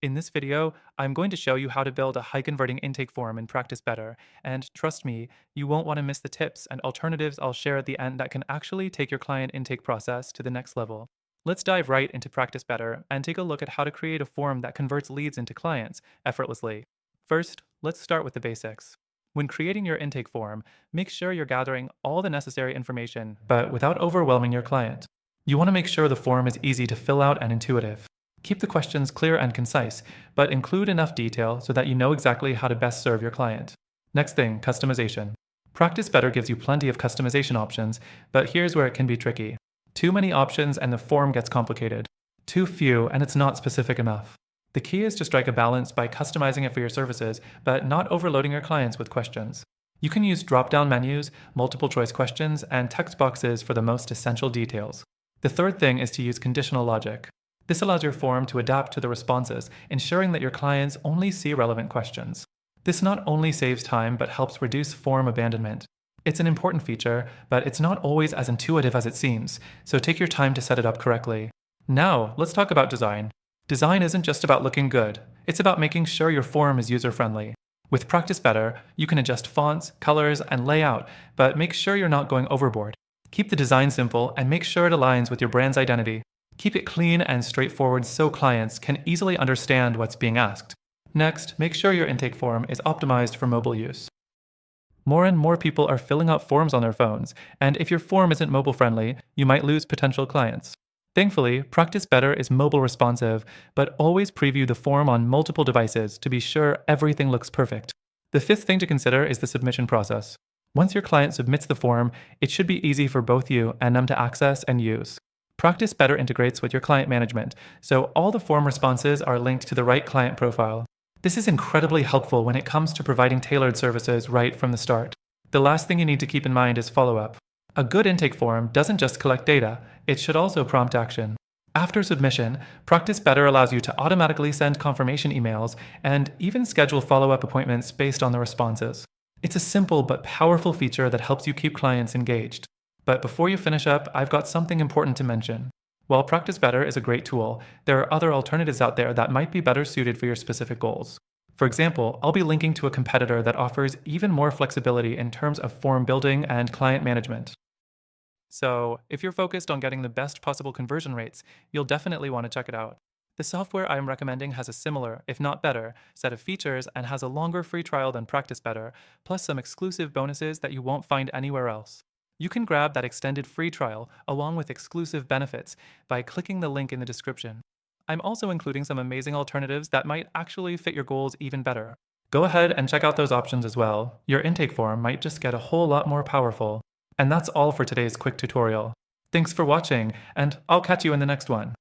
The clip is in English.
In this video, I'm going to show you how to build a high converting intake form in Practice Better. And trust me, you won't want to miss the tips and alternatives I'll share at the end that can actually take your client intake process to the next level. Let's dive right into Practice Better and take a look at how to create a form that converts leads into clients effortlessly. First, let's start with the basics. When creating your intake form, make sure you're gathering all the necessary information, but without overwhelming your client. You want to make sure the form is easy to fill out and intuitive. Keep the questions clear and concise, but include enough detail so that you know exactly how to best serve your client. Next thing, customization. Practice Better gives you plenty of customization options, but here's where it can be tricky. Too many options and the form gets complicated. Too few and it's not specific enough. The key is to strike a balance by customizing it for your services, but not overloading your clients with questions. You can use drop down menus, multiple choice questions, and text boxes for the most essential details. The third thing is to use conditional logic. This allows your form to adapt to the responses, ensuring that your clients only see relevant questions. This not only saves time, but helps reduce form abandonment. It's an important feature, but it's not always as intuitive as it seems, so take your time to set it up correctly. Now, let's talk about design. Design isn't just about looking good, it's about making sure your form is user-friendly. With Practice Better, you can adjust fonts, colors, and layout, but make sure you're not going overboard. Keep the design simple and make sure it aligns with your brand's identity. Keep it clean and straightforward so clients can easily understand what's being asked. Next, make sure your intake form is optimized for mobile use. More and more people are filling out forms on their phones, and if your form isn't mobile friendly, you might lose potential clients. Thankfully, Practice Better is mobile responsive, but always preview the form on multiple devices to be sure everything looks perfect. The fifth thing to consider is the submission process. Once your client submits the form, it should be easy for both you and them to access and use. Practice Better integrates with your client management, so all the form responses are linked to the right client profile. This is incredibly helpful when it comes to providing tailored services right from the start. The last thing you need to keep in mind is follow-up. A good intake form doesn't just collect data, it should also prompt action. After submission, Practice Better allows you to automatically send confirmation emails and even schedule follow-up appointments based on the responses. It's a simple but powerful feature that helps you keep clients engaged. But before you finish up, I've got something important to mention. While Practice Better is a great tool, there are other alternatives out there that might be better suited for your specific goals. For example, I'll be linking to a competitor that offers even more flexibility in terms of form building and client management. So, if you're focused on getting the best possible conversion rates, you'll definitely want to check it out. The software I'm recommending has a similar, if not better, set of features and has a longer free trial than Practice Better, plus some exclusive bonuses that you won't find anywhere else. You can grab that extended free trial along with exclusive benefits by clicking the link in the description. I'm also including some amazing alternatives that might actually fit your goals even better. Go ahead and check out those options as well. Your intake form might just get a whole lot more powerful. And that's all for today's quick tutorial. Thanks for watching, and I'll catch you in the next one.